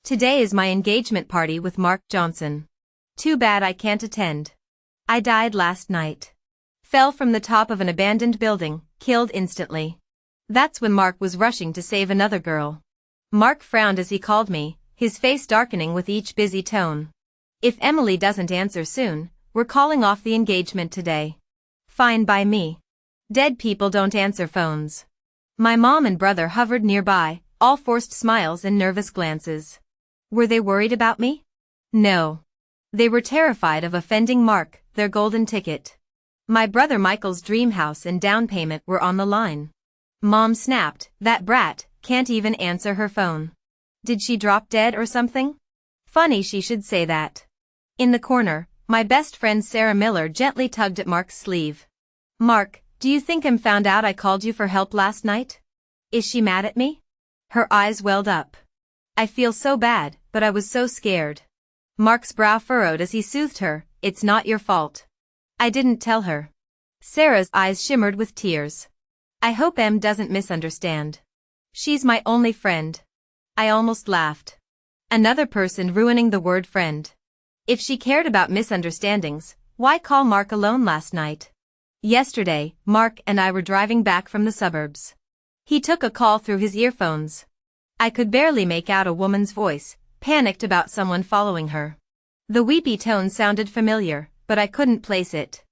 Today is my engagement party with Mark Johnson. Too bad I can't attend. I died last night. Fell from the top of an abandoned building, killed instantly. That's when Mark was rushing to save another girl. Mark frowned as he called me, his face darkening with each busy tone. If Emily doesn't answer soon, we're calling off the engagement today. Fine by me. Dead people don't answer phones. My mom and brother hovered nearby, all forced smiles and nervous glances. Were they worried about me? No. They were terrified of offending Mark, their golden ticket. My brother Michael's dream house and down payment were on the line. Mom snapped, "That brat can't even answer her phone. Did she drop dead or something?" Funny she should say that. In the corner, my best friend Sarah Miller gently tugged at Mark's sleeve. "Mark, do you think I'm found out I called you for help last night? Is she mad at me?" Her eyes welled up. "I feel so bad, but I was so scared." Mark's brow furrowed as he soothed her, "It's not your fault. I didn't tell her." Sarah's eyes shimmered with tears. "I hope Em doesn't misunderstand. She's my only friend." I almost laughed. Another person ruining the word friend. If she cared about misunderstandings, why call Mark alone last night? Yesterday, Mark and I were driving back from the suburbs. He took a call through his earphones. I could barely make out a woman's voice, panicked about someone following her. The weepy tone sounded familiar, but I couldn't place it.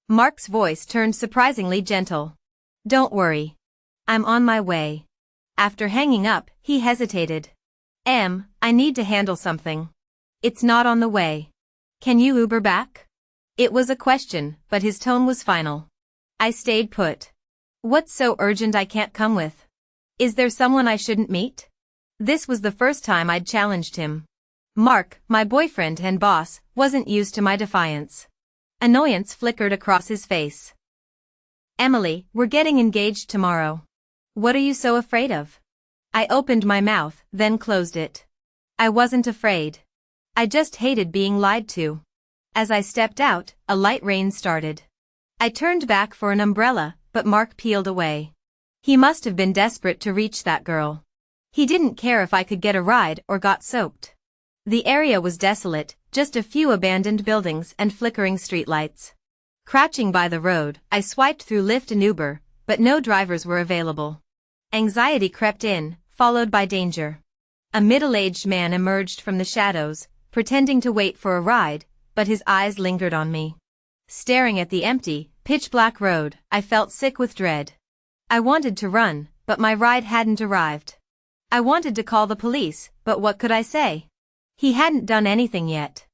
Mark's voice turned surprisingly gentle. "Don't worry. I'm on my way." After hanging up, he hesitated. "Em, I need to handle something. It's not on the way. Can you Uber back?" It was a question, but his tone was final. I stayed put. "What's so urgent I can't come with? Is there someone I shouldn't meet?" This was the first time I'd challenged him. Mark, my boyfriend and boss, wasn't used to my defiance. Annoyance flickered across his face. "Emily, we're getting engaged tomorrow. What are you so afraid of?" I opened my mouth, then closed it. I wasn't afraid. I just hated being lied to. As I stepped out, a light rain started. I turned back for an umbrella, but Mark peeled away. He must have been desperate to reach that girl. He didn't care if I could get a ride or got soaked. The area was desolate, just a few abandoned buildings and flickering streetlights. Crouching by the road, I swiped through Lyft and Uber, but no drivers were available. Anxiety crept in, followed by danger. A middle-aged man emerged from the shadows, pretending to wait for a ride, but his eyes lingered on me. Staring at the empty, pitch-black road, I felt sick with dread. I wanted to run, but my ride hadn't arrived. I wanted to call the police, but what could I say? He hadn't done anything yet.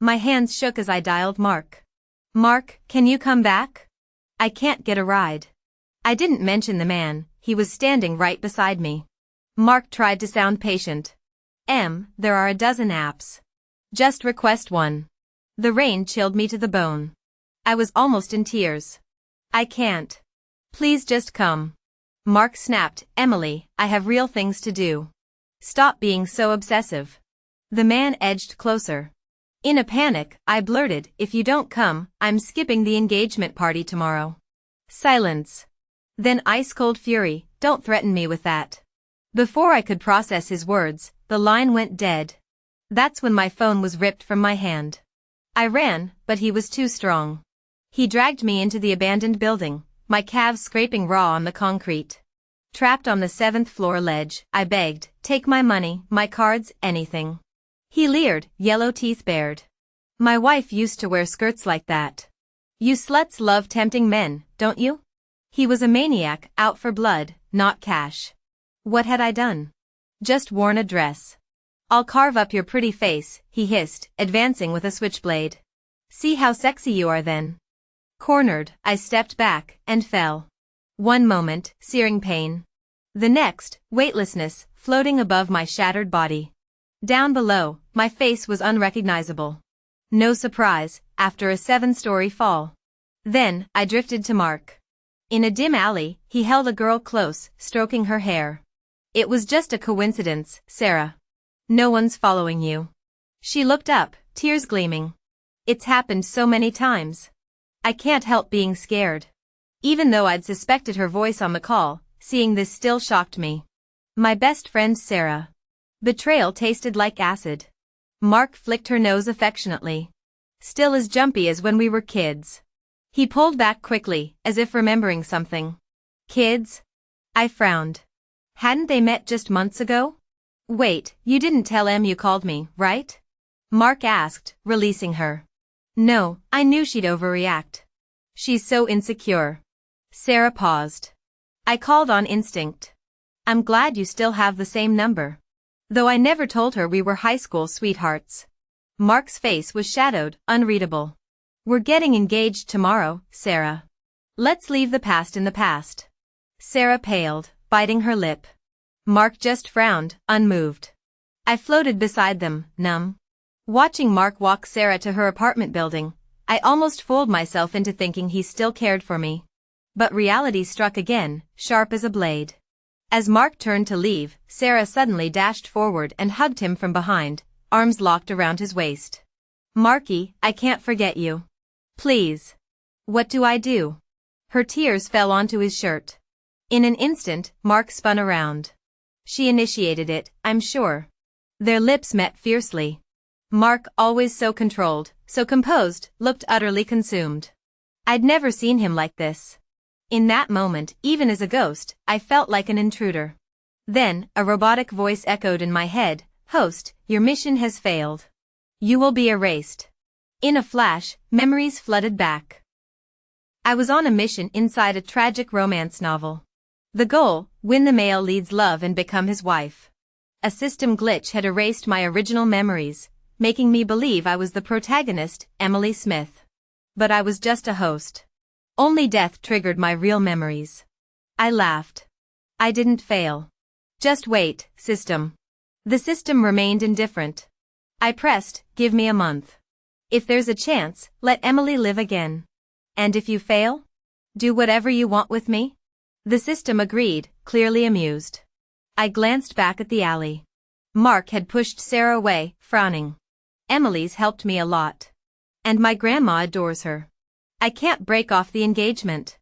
My hands shook as I dialed Mark. "Mark, can you come back? I can't get a ride." I didn't mention the man, he was standing right beside me. Mark tried to sound patient. "Em, there are a dozen apps. Just request one." The rain chilled me to the bone. I was almost in tears. "I can't. Please just come." Mark snapped, "Emily, I have real things to do. Stop being so obsessive." The man edged closer. In a panic, I blurted, "If you don't come, I'm skipping the engagement party tomorrow." Silence. Then ice-cold fury, "Don't threaten me with that." Before I could process his words, the line went dead. That's when my phone was ripped from my hand. I ran, but he was too strong. He dragged me into the abandoned building, my calves scraping raw on the concrete. Trapped on the 7th floor ledge, I begged, "Take my money, my cards, anything." He leered, yellow teeth bared. "My wife used to wear skirts like that. You sluts love tempting men, don't you?" He was a maniac, out for blood, not cash. What had I done? Just worn a dress. "I'll carve up your pretty face," he hissed, advancing with a switchblade. "See how sexy you are then." Cornered, I stepped back, and fell. One moment, searing pain. The next, weightlessness, floating above my shattered body. Down below, my face was unrecognizable. No surprise, after a 7-story fall. Then, I drifted to Mark. In a dim alley, he held a girl close, stroking her hair. "It was just a coincidence, Sarah. No one's following you." She looked up, tears gleaming. "It's happened so many times. I can't help being scared." Even though I'd suspected her voice on the call, seeing this still shocked me. My best friend Sarah. Betrayal tasted like acid. Mark flicked her nose affectionately. Still as jumpy as when we were kids. He pulled back quickly, as if remembering something. Kids? I frowned. Hadn't they met just months ago? Wait, you didn't tell Em you called me, right? Mark asked, releasing her. No, I knew she'd overreact. She's so insecure. Sarah paused. I called on instinct. I'm glad you still have the same number. Though I never told her we were high school sweethearts. Mark's face was shadowed, unreadable. We're getting engaged tomorrow, Sarah. Let's leave the past in the past. Sarah paled, biting her lip. Mark just frowned, unmoved. I floated beside them, numb. Watching Mark walk Sarah to her apartment building, I almost fooled myself into thinking he still cared for me. But reality struck again, sharp as a blade. As Mark turned to leave, Sarah suddenly dashed forward and hugged him from behind, arms locked around his waist. Marky, I can't forget you. Please. What do I do? Her tears fell onto his shirt. In an instant, Mark spun around. She initiated it, I'm sure. Their lips met fiercely. Mark, always so controlled, so composed, looked utterly consumed. I'd never seen him like this. In that moment, even as a ghost, I felt like an intruder. Then, a robotic voice echoed in my head, Host, your mission has failed. You will be erased. In a flash, memories flooded back. I was on a mission inside a tragic romance novel. The goal, win the male lead's love and become his wife. A system glitch had erased my original memories, making me believe I was the protagonist, Emily Smith. But I was just a host. Only death triggered my real memories. I laughed. I didn't fail. Just wait, system. The system remained indifferent. I pressed, give me a month. If there's a chance, let Emily live again. And if you fail? Do whatever you want with me? The system agreed, clearly amused. I glanced back at the alley. Mark had pushed Sarah away, frowning. Emily's helped me a lot. And my grandma adores her. I can't break off the engagement.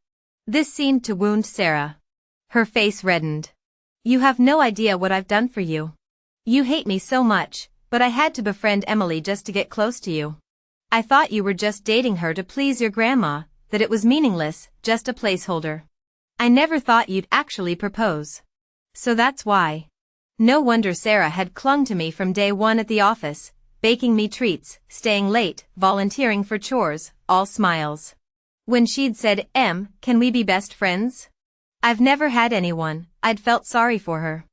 This seemed to wound Sarah. Her face reddened. You have no idea what I've done for you. You hate me so much, but I had to befriend Emily just to get close to you. I thought you were just dating her to please your grandma, that it was meaningless, just a placeholder. I never thought you'd actually propose. So that's why. No wonder Sarah had clung to me from day one at the office, baking me treats, staying late, volunteering for chores, all smiles. When she'd said, can we be best friends? I've never had anyone, I'd felt sorry for her.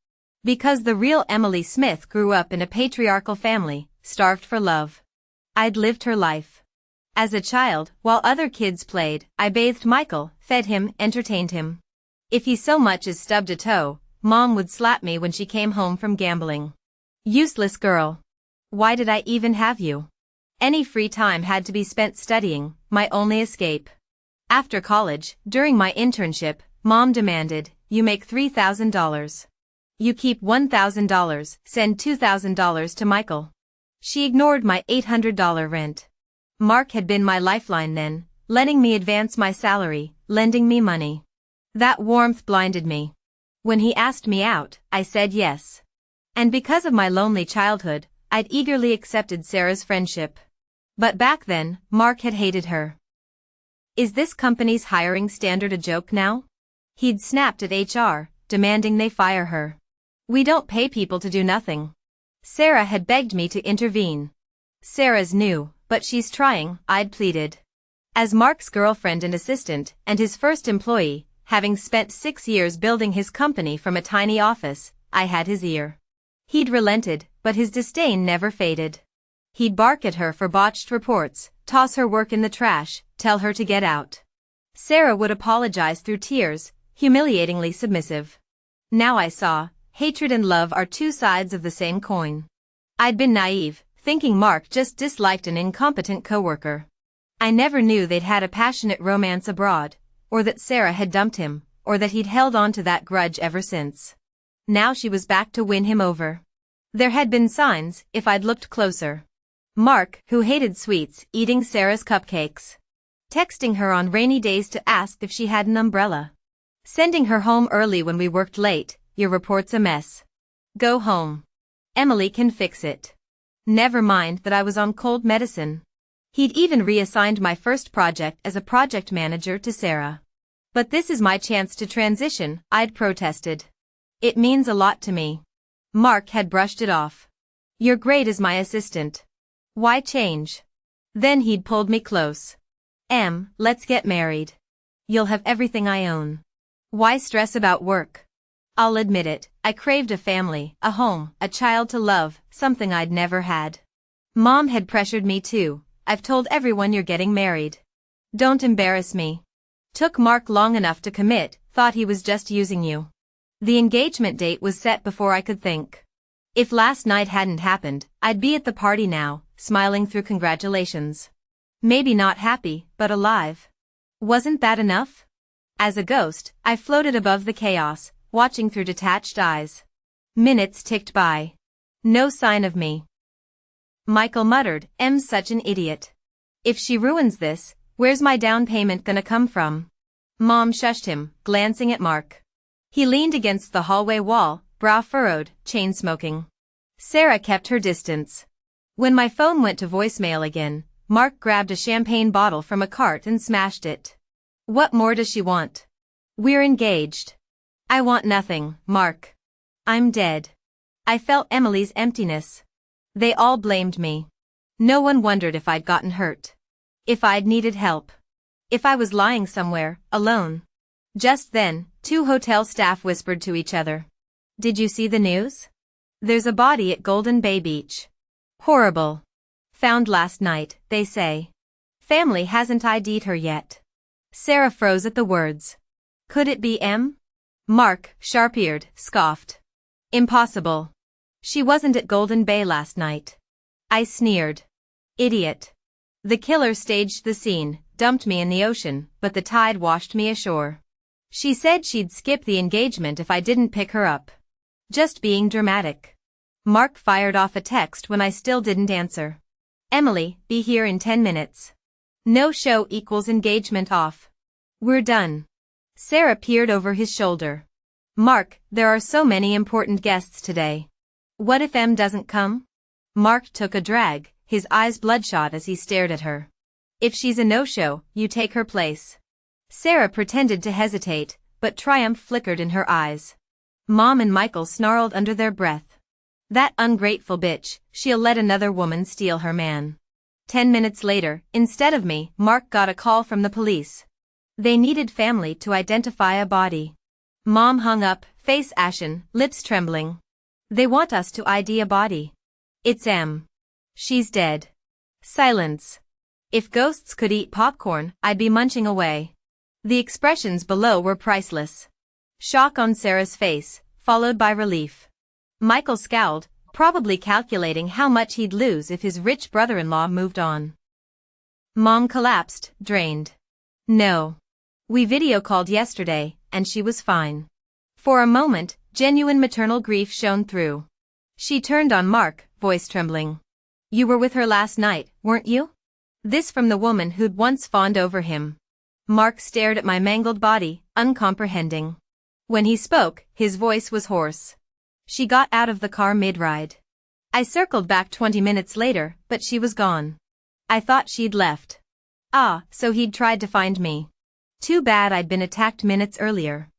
Because the real Emily Smith grew up in a patriarchal family, starved for love. I'd lived her life. As a child, while other kids played, I bathed Michael, fed him, entertained him. If he so much as stubbed a toe, Mom would slap me when she came home from gambling. Useless girl. Why did I even have you? Any free time had to be spent studying, my only escape. After college, during my internship, Mom demanded, you make $3,000. You keep $1,000, send $2,000 to Michael. She ignored my $800 rent. Mark had been my lifeline then, letting me advance my salary, lending me money. That warmth blinded me. When he asked me out, I said yes. And because of my lonely childhood, I'd eagerly accepted Sarah's friendship. But back then, Mark had hated her. Is this company's hiring standard a joke now? He'd snapped at HR, demanding they fire her. We don't pay people to do nothing. Sarah had begged me to intervene. Sarah's new, but she's trying, I'd pleaded. As Mark's girlfriend and assistant, and his first employee, having spent 6 years building his company from a tiny office, I had his ear. He'd relented, but his disdain never faded. He'd bark at her for botched reports, toss her work in the trash, tell her to get out. Sarah would apologize through tears, humiliatingly submissive. Now I saw, hatred and love are two sides of the same coin. I'd been naive, thinking Mark just disliked an incompetent coworker. I never knew they'd had a passionate romance abroad, or that Sarah had dumped him, or that he'd held on to that grudge ever since. Now she was back to win him over. There had been signs, if I'd looked closer. Mark, who hated sweets, eating Sarah's cupcakes. Texting her on rainy days to ask if she had an umbrella. Sending her home early when we worked late, your report's a mess. Go home. Emily can fix it. Never mind that I was on cold medicine. He'd even reassigned my first project as a project manager to Sarah. But this is my chance to transition, I'd protested. It means a lot to me. Mark had brushed it off. You're great as my assistant. Why change? Then he'd pulled me close. Let's get married. You'll have everything I own. Why stress about work? I'll admit it, I craved a family, a home, a child to love, something I'd never had. Mom had pressured me too. I've told everyone you're getting married. Don't embarrass me. Took Mark long enough to commit, thought he was just using you. The engagement date was set before I could think. If last night hadn't happened, I'd be at the party now, smiling through congratulations. Maybe not happy, but alive. Wasn't that enough? As a ghost, I floated above the chaos, watching through detached eyes. Minutes ticked by. No sign of me. Michael muttered, Em's such an idiot. If she ruins this, where's my down payment gonna come from? Mom shushed him, glancing at Mark. He leaned against the hallway wall, brow furrowed, chain-smoking. Sarah kept her distance. When my phone went to voicemail again, Mark grabbed a champagne bottle from a cart and smashed it. What more does she want? We're engaged. I want nothing, Mark. I'm dead. I felt Emily's emptiness. They all blamed me. No one wondered if I'd gotten hurt. If I'd needed help. If I was lying somewhere, alone. Just then, two hotel staff whispered to each other. Did you see the news? There's a body at Golden Bay Beach. Horrible. Found last night, they say. Family hasn't ID'd her yet. Sarah froze at the words. Could it be Em? Mark, sharp-eared, scoffed. Impossible. She wasn't at Golden Bay last night. I sneered. Idiot. The killer staged the scene, dumped me in the ocean, but the tide washed me ashore. She said she'd skip the engagement if I didn't pick her up. Just being dramatic. Mark fired off a text when I still didn't answer. Emily, be here in 10 minutes. No show equals engagement off. We're done. Sarah peered over his shoulder. Mark, there are so many important guests today. What if Em doesn't come? Mark took a drag, his eyes bloodshot as he stared at her. If she's a no-show, you take her place. Sarah pretended to hesitate, but triumph flickered in her eyes. Mom and Michael snarled under their breath. That ungrateful bitch, she'll let another woman steal her man. 10 minutes later, instead of me, Mark got a call from the police. They needed family to identify a body. Mom hung up, face ashen, lips trembling. They want us to ID a body. It's Em. She's dead. Silence. If ghosts could eat popcorn, I'd be munching away. The expressions below were priceless. Shock on Sarah's face, followed by relief. Michael scowled, probably calculating how much he'd lose if his rich brother-in-law moved on. Mom collapsed, drained. No. We video-called yesterday, and she was fine. For a moment, genuine maternal grief shone through. She turned on Mark, voice trembling. You were with her last night, weren't you? This from the woman who'd once fawned over him. Mark stared at my mangled body, uncomprehending. When he spoke, his voice was hoarse. She got out of the car mid-ride. I circled back 20 minutes later, but she was gone. I thought she'd left. Ah, so he'd tried to find me. Too bad I'd been attacked minutes earlier.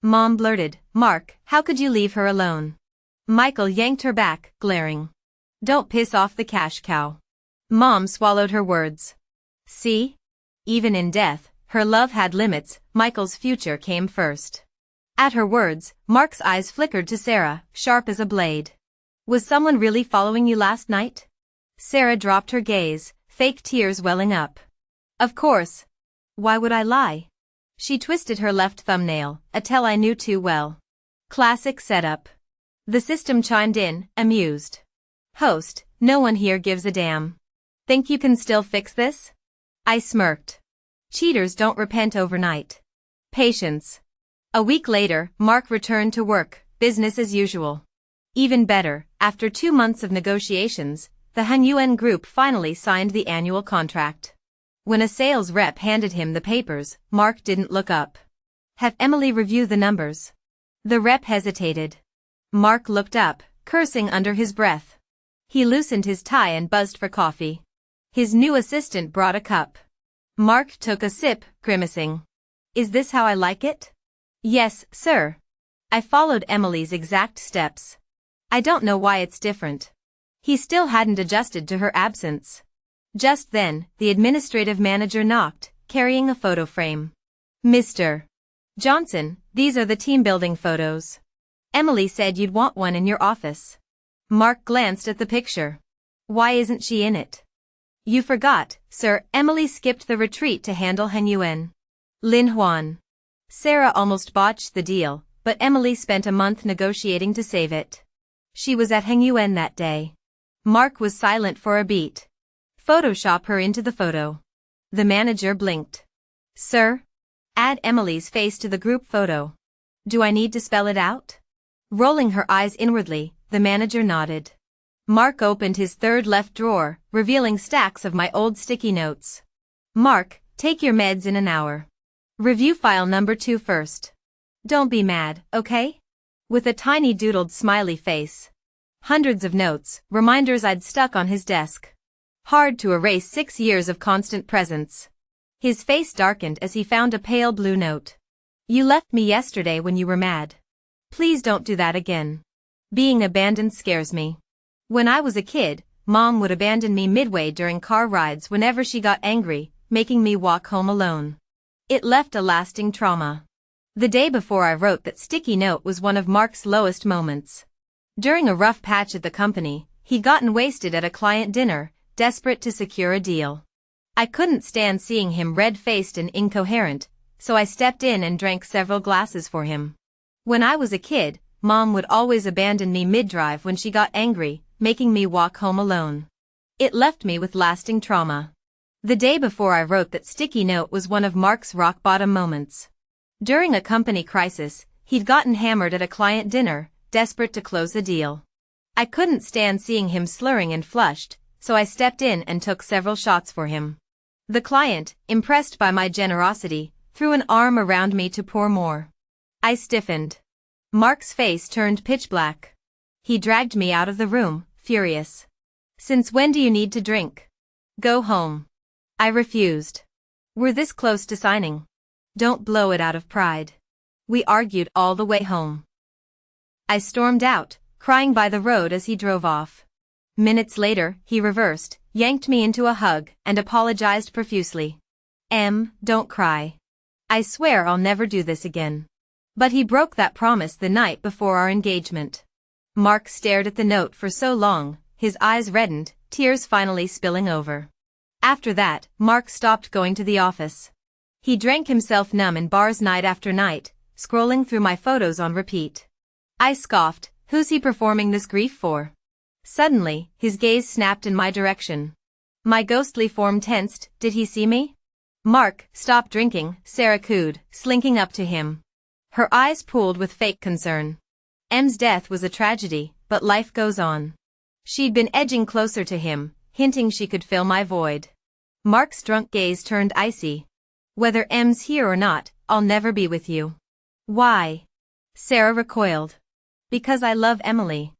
Mom blurted, Mark, how could you leave her alone? Michael yanked her back, glaring. Don't piss off the cash cow. Mom swallowed her words. See? Even in death, her love had limits, Michael's future came first. At her words, Mark's eyes flickered to Sarah, sharp as a blade. Was someone really following you last night? Sarah dropped her gaze, fake tears welling up. Of course. Why would I lie? She twisted her left thumbnail, a tell I knew too well. Classic setup. The system chimed in, amused. Host, no one here gives a damn. Think you can still fix this? I smirked. Cheaters don't repent overnight. Patience. A week later, Mark returned to work, business as usual. Even better, after 2 months of negotiations, the Han Yuan Group finally signed the annual contract. When a sales rep handed him the papers, Mark didn't look up. Have Emily review the numbers. The rep hesitated. Mark looked up, cursing under his breath. He loosened his tie and buzzed for coffee. His new assistant brought a cup. Mark took a sip, grimacing. Is this how I like it? Yes, sir. I followed Emily's exact steps. I don't know why it's different. He still hadn't adjusted to her absence. Just then, the administrative manager knocked, carrying a photo frame. Mr. Johnson, these are the team-building photos. Emily said you'd want one in your office. Mark glanced at the picture. Why isn't she in it? You forgot, sir. Emily skipped the retreat to handle Heng Yuan. Lin Huan. Sarah almost botched the deal, but Emily spent a month negotiating to save it. She was at Heng Yuan that day. Mark was silent for a beat. Photoshop her into the photo. The manager blinked. Sir? Add Emily's face to the group photo. Do I need to spell it out? Rolling her eyes inwardly, the manager nodded. Mark opened his third left drawer, revealing stacks of my old sticky notes. Mark, take your meds in an hour. Review file number 2 first. Don't be mad, okay? With a tiny doodled smiley face. Hundreds of notes, reminders I'd stuck on his desk. Hard to erase 6 years of constant presence. His face darkened as he found a pale blue note. You left me yesterday when you were mad. Please don't do that again. Being abandoned scares me. When I was a kid, Mom would abandon me midway during car rides whenever she got angry, making me walk home alone. It left a lasting trauma. The day before I wrote that sticky note was one of Mark's lowest moments. During a rough patch at the company, he'd gotten wasted at a client dinner, desperate to secure a deal. I couldn't stand seeing him red-faced and incoherent, so I stepped in and drank several glasses for him. When I was a kid, Mom would always abandon me mid-drive when she got angry, making me walk home alone. It left me with lasting trauma. The day before I wrote that sticky note was one of Mark's rock-bottom moments. During a company crisis, he'd gotten hammered at a client dinner, desperate to close a deal. I couldn't stand seeing him slurring and flushed, so I stepped in and took several shots for him. The client, impressed by my generosity, threw an arm around me to pour more. I stiffened. Mark's face turned pitch black. He dragged me out of the room, furious. Since when do you need to drink? Go home. I refused. We're this close to signing. Don't blow it out of pride. We argued all the way home. I stormed out, crying by the road as he drove off. Minutes later, he reversed, yanked me into a hug, and apologized profusely. Don't cry. I swear I'll never do this again. But he broke that promise the night before our engagement. Mark stared at the note for so long, his eyes reddened, tears finally spilling over. After that, Mark stopped going to the office. He drank himself numb in bars night after night, scrolling through my photos on repeat. I scoffed, who's he performing this grief for? Suddenly, his gaze snapped in my direction. My ghostly form tensed. Did he see me? Mark, stop drinking, Sarah cooed, slinking up to him. Her eyes pooled with fake concern. M's death was a tragedy, but life goes on. She'd been edging closer to him, hinting she could fill my void. Mark's drunk gaze turned icy. Whether M's here or not, I'll never be with you. Why? Sarah recoiled. Because I love Emily.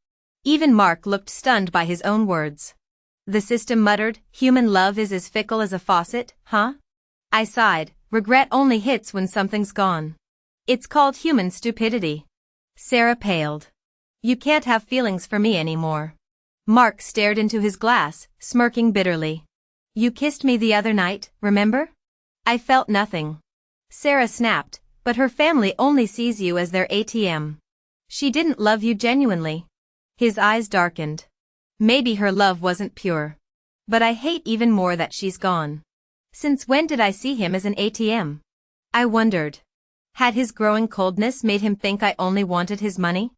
Even Mark looked stunned by his own words. The system muttered, human love is as fickle as a faucet, huh? I sighed, regret only hits when something's gone. It's called human stupidity. Sarah paled. You can't have feelings for me anymore. Mark stared into his glass, smirking bitterly. You kissed me the other night, remember? I felt nothing. Sarah snapped, but her family only sees you as their ATM. She didn't love you genuinely. His eyes darkened. Maybe her love wasn't pure. But I hate even more that she's gone. Since when did I see him as an ATM? I wondered. Had his growing coldness made him think I only wanted his money?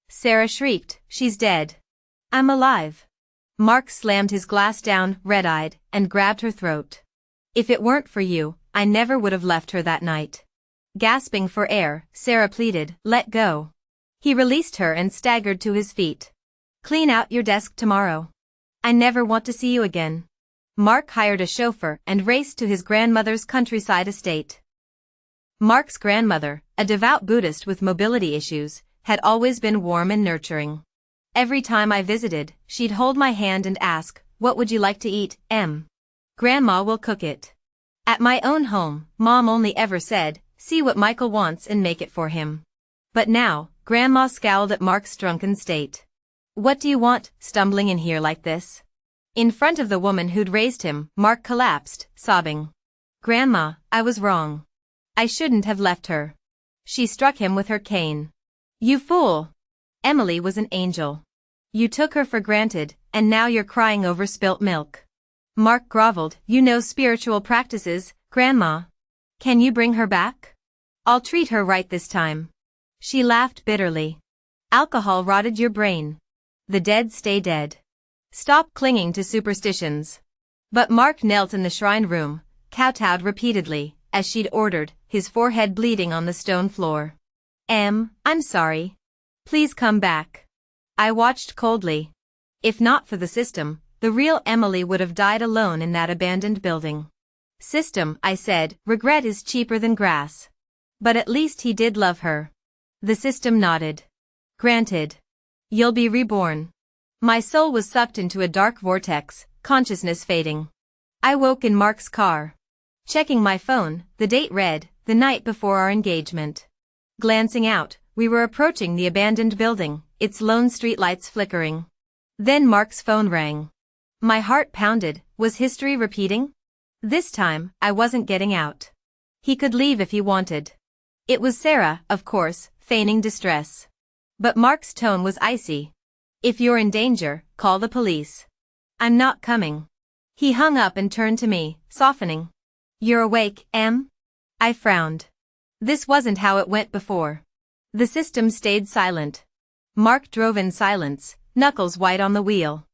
Sarah shrieked, she's dead. I'm alive. Mark slammed his glass down, red-eyed, and grabbed her throat. If it weren't for you, I never would have left her that night. Gasping for air, Sarah pleaded, let go. He released her and staggered to his feet. Clean out your desk tomorrow. I never want to see you again. Mark hired a chauffeur and raced to his grandmother's countryside estate. Mark's grandmother, a devout Buddhist with mobility issues, had always been warm and nurturing. Every time I visited, she'd hold my hand and ask, "What would you like to eat, Em? Grandma will cook it." At my own home, Mom only ever said, "See what Michael wants and make it for him." But now, Grandma scowled at Mark's drunken state. "What do you want, stumbling in here like this?" In front of the woman who'd raised him, Mark collapsed, sobbing. "Grandma, I was wrong. I shouldn't have left her." She struck him with her cane. "You fool! Emily was an angel. You took her for granted, and now you're crying over spilt milk." Mark groveled. "You know spiritual practices, Grandma. Can you bring her back? I'll treat her right this time." She laughed bitterly. "Alcohol rotted your brain. The dead stay dead. Stop clinging to superstitions." But Mark knelt in the shrine room, kowtowed repeatedly, as she'd ordered, his forehead bleeding on the stone floor. "Em, I'm sorry. Please come back." I watched coldly. If not for the system, the real Emily would have died alone in that abandoned building. "System," I said, "regret is cheaper than grass." But at least he did love her. The system nodded. "Granted. You'll be reborn." My soul was sucked into a dark vortex, consciousness fading. I woke in Mark's car. Checking my phone, the date read, the night before our engagement. Glancing out, we were approaching the abandoned building, its lone streetlights flickering. Then Mark's phone rang. My heart pounded. Was history repeating? This time, I wasn't getting out. He could leave if he wanted. It was Sarah, of course, feigning distress. But Mark's tone was icy. "If you're in danger, call the police." "I'm not coming." He hung up and turned to me, softening. "You're awake, Em?" I frowned. This wasn't how it went before. The system stayed silent. Mark drove in silence, knuckles white on the wheel.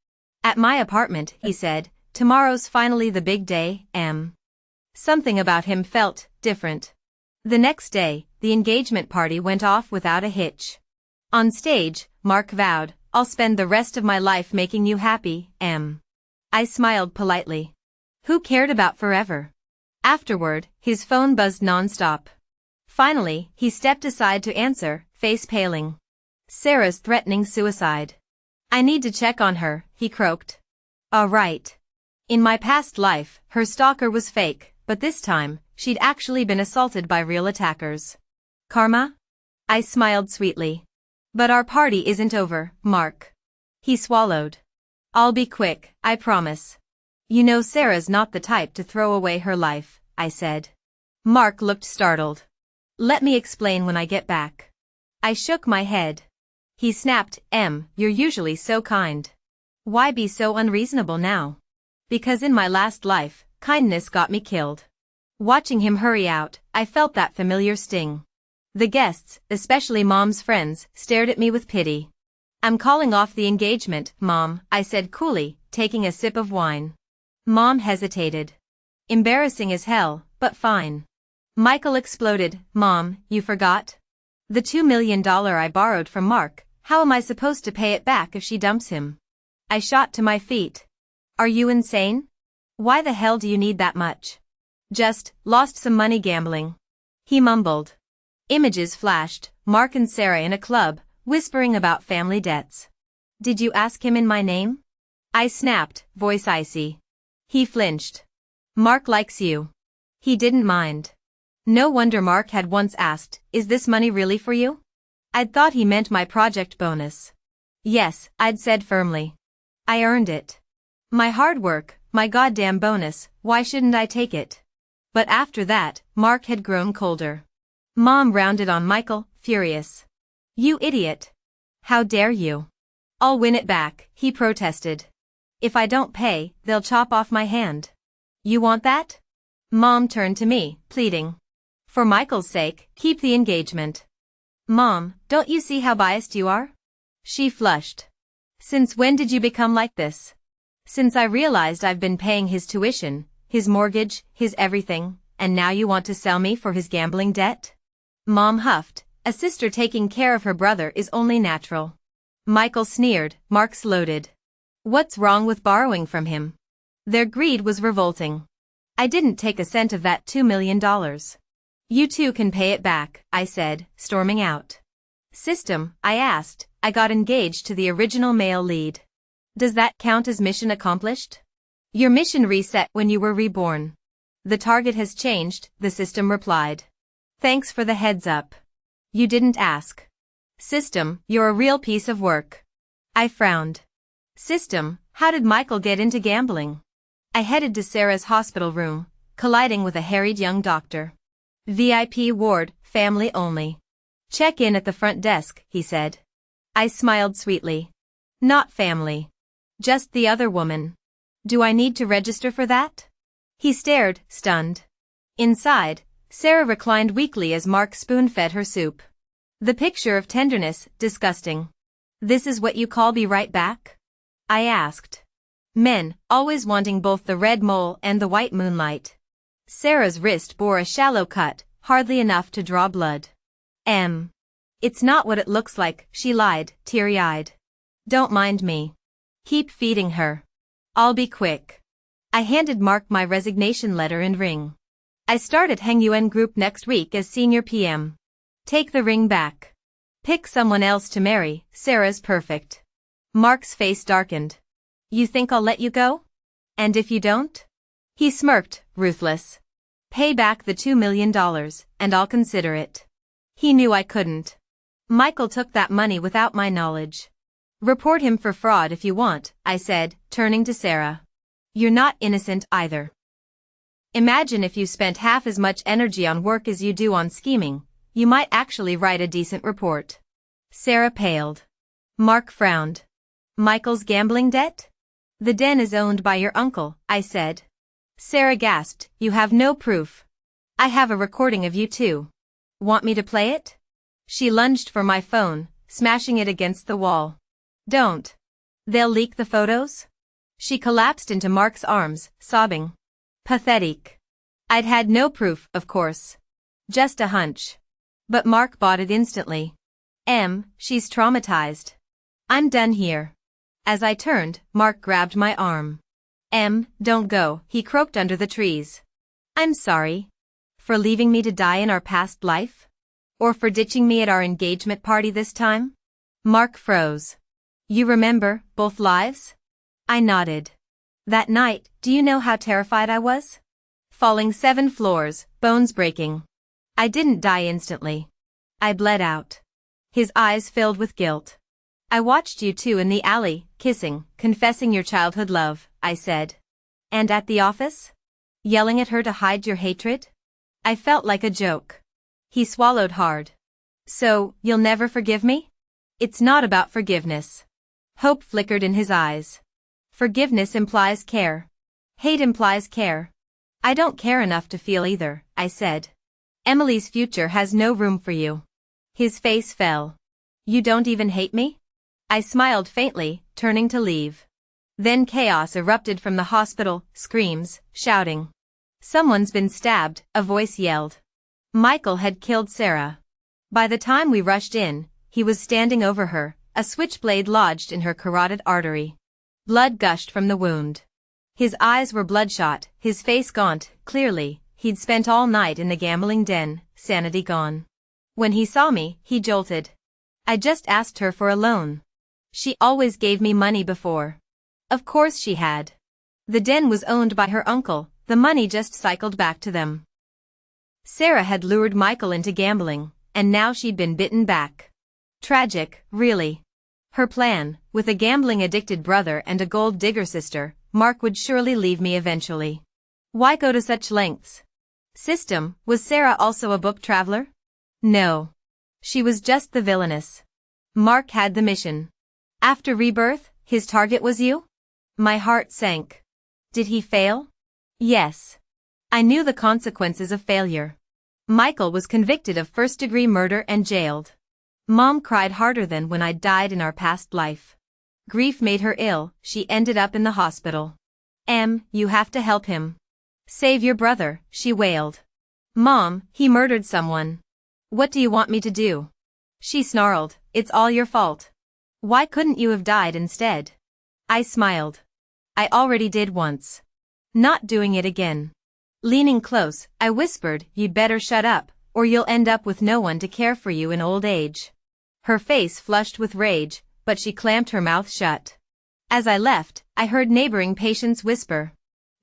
"At my apartment," he said, "tomorrow's finally the big day, Em." Something about him felt different. The next day, the engagement party went off without a hitch. On stage, Mark vowed, "I'll spend the rest of my life making you happy, Em." I smiled politely. Who cared about forever? Afterward, his phone buzzed non-stop. Finally, he stepped aside to answer, face paling. "Sarah's threatening suicide. I need to check on her," he croaked. Right. In my past life, her stalker was fake, but this time, she'd actually been assaulted by real attackers. Karma? I smiled sweetly. "But our party isn't over, Mark." He swallowed. "I'll be quick, I promise." "You know Sarah's not the type to throw away her life," I said. Mark looked startled. "Let me explain when I get back." I shook my head. He snapped, "Em, you're usually so kind. Why be so unreasonable now?" "Because in my last life, kindness got me killed." Watching him hurry out, I felt that familiar sting. The guests, especially Mom's friends, stared at me with pity. "I'm calling off the engagement, Mom," I said coolly, taking a sip of wine. Mom hesitated. "Embarrassing as hell, but fine." Michael exploded. "Mom, you forgot? The $2 million I borrowed from Mark, how am I supposed to pay it back if she dumps him?" I shot to my feet. "Are you insane? Why the hell do you need that much?" "Just, lost some money gambling." He mumbled. Images flashed, Mark and Sarah in a club, whispering about family debts. "Did you ask him in my name?" I snapped, voice icy. He flinched. "Mark likes you." He didn't mind. No wonder Mark had once asked, "Is this money really for you?" I'd thought he meant my project bonus. "Yes," I'd said firmly. "I earned it. My hard work, my goddamn bonus, why shouldn't I take it?" But after that, Mark had grown colder. Mom rounded on Michael, furious. "You idiot. How dare you?" "I'll win it back," he protested. "If I don't pay, they'll chop off my hand." "You want that?" Mom turned to me, pleading. "For Michael's sake, keep the engagement." "Mom, don't you see how biased you are?" She flushed. "Since when did you become like this?" "Since I realized I've been paying his tuition, his mortgage, his everything, and now you want to sell me for his gambling debt?" Mom huffed. "A sister taking care of her brother is only natural." Michael sneered. "Mark's loaded. What's wrong with borrowing from him?" Their greed was revolting. "I didn't take a cent of that $2 million. You two can pay it back," I said, storming out. "System," I asked, I got engaged to the original male lead. Does that count as mission accomplished? Your mission reset when you were reborn. The target has changed, the system replied. Thanks for the heads up. You didn't ask. System, you're a real piece of work. I frowned. System, how did Michael get into gambling? I headed to Sarah's hospital room, colliding with a harried young doctor. VIP ward, family only. Check in at the front desk, he said. I smiled sweetly. Not family. Just the other woman. Do I need to register for that? He stared, stunned. Inside, Sarah reclined weakly as Mark spoon-fed her soup. The picture of tenderness, disgusting. This is what you call be right back? I asked. Men, always wanting both the red mole and the white moonlight. Sarah's wrist bore a shallow cut, hardly enough to draw blood. It's not what it looks like, she lied, teary-eyed. Don't mind me. Keep feeding her. I'll be quick. I handed Mark my resignation letter and ring. I start at Heng Yuan Group next week as senior PM. Take the ring back. Pick someone else to marry, Sarah's perfect. Mark's face darkened. You think I'll let you go? And if you don't? He smirked, ruthless. Pay back the $2 million, and I'll consider it. He knew I couldn't. Michael took that money without my knowledge. Report him for fraud if you want, I said, turning to Sarah. You're not innocent either. Imagine if you spent half as much energy on work as you do on scheming, you might actually write a decent report. Sarah paled. Mark frowned. Michael's gambling debt? The den is owned by your uncle, I said. Sarah gasped, you have no proof. I have a recording of you too. Want me to play it? She lunged for my phone, smashing it against the wall. Don't. They'll leak the photos? She collapsed into Mark's arms, sobbing. Pathetic. I'd had no proof, of course. Just a hunch. But Mark bought it instantly. She's traumatized. I'm done here. As I turned, Mark grabbed my arm. Don't go, he croaked under the trees. I'm sorry. For leaving me to die in our past life? Or for ditching me at our engagement party this time? Mark froze. You remember, both lives? I nodded. That night, do you know how terrified I was? Falling 7 floors, bones breaking. I didn't die instantly. I bled out. His eyes filled with guilt. I watched you two in the alley, kissing, confessing your childhood love, I said. And at the office? Yelling at her to hide your hatred? I felt like a joke. He swallowed hard. So, you'll never forgive me? It's not about forgiveness. Hope flickered in his eyes. Forgiveness implies care. Hate implies care. I don't care enough to feel either, I said. Emily's future has no room for you. His face fell. You don't even hate me? I smiled faintly, turning to leave. Then chaos erupted from the hospital, screams, shouting. Someone's been stabbed, a voice yelled. Michael had killed Sarah. By the time we rushed in, he was standing over her, a switchblade lodged in her carotid artery. Blood gushed from the wound. His eyes were bloodshot, his face gaunt, clearly, he'd spent all night in the gambling den, sanity gone. When he saw me, he jolted. I just asked her for a loan. She always gave me money before. Of course she had. The den was owned by her uncle, the money just cycled back to them. Sarah had lured Michael into gambling, and now she'd been bitten back. Tragic, really. Her plan, with a gambling-addicted brother and a gold-digger sister, Mark would surely leave me eventually. Why go to such lengths? System, was Sarah also a book traveler? No. She was just the villainess. Mark had the mission. After Rebirth, his target was you? My heart sank. Did he fail? Yes. I knew the consequences of failure. Michael was convicted of first-degree murder and jailed. Mom cried harder than when I'd died in our past life. Grief made her ill, she ended up in the hospital. You have to help him. Save your brother, she wailed. Mom, he murdered someone. What do you want me to do? She snarled, it's all your fault. Why couldn't you have died instead? I smiled. I already did once. Not doing it again. Leaning close, I whispered, you'd better shut up, or you'll end up with no one to care for you in old age. Her face flushed with rage, but she clamped her mouth shut. As I left, I heard neighboring patients whisper.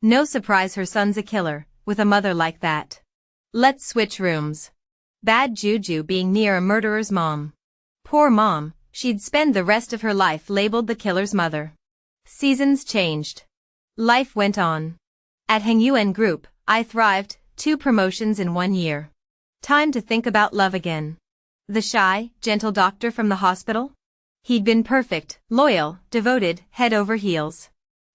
No surprise her son's a killer, with a mother like that. Let's switch rooms. Bad juju being near a murderer's mom. Poor mom, she'd spend the rest of her life labeled the killer's mother. Seasons changed. Life went on. At Heng Yuan Group, I thrived, 2 promotions in 1 year. Time to think about love again. The shy, gentle doctor from the hospital? He'd been perfect, loyal, devoted, head over heels.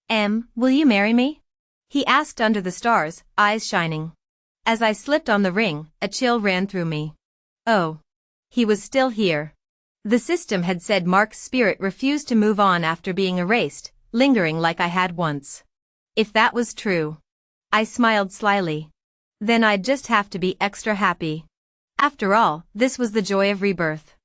Will you marry me? He asked under the stars, eyes shining. As I slipped on the ring, a chill ran through me. Oh. He was still here. The system had said Mark's spirit refused to move on after being erased, lingering like I had once. If that was true. I smiled slyly. Then I'd just have to be extra happy. After all, this was the joy of rebirth.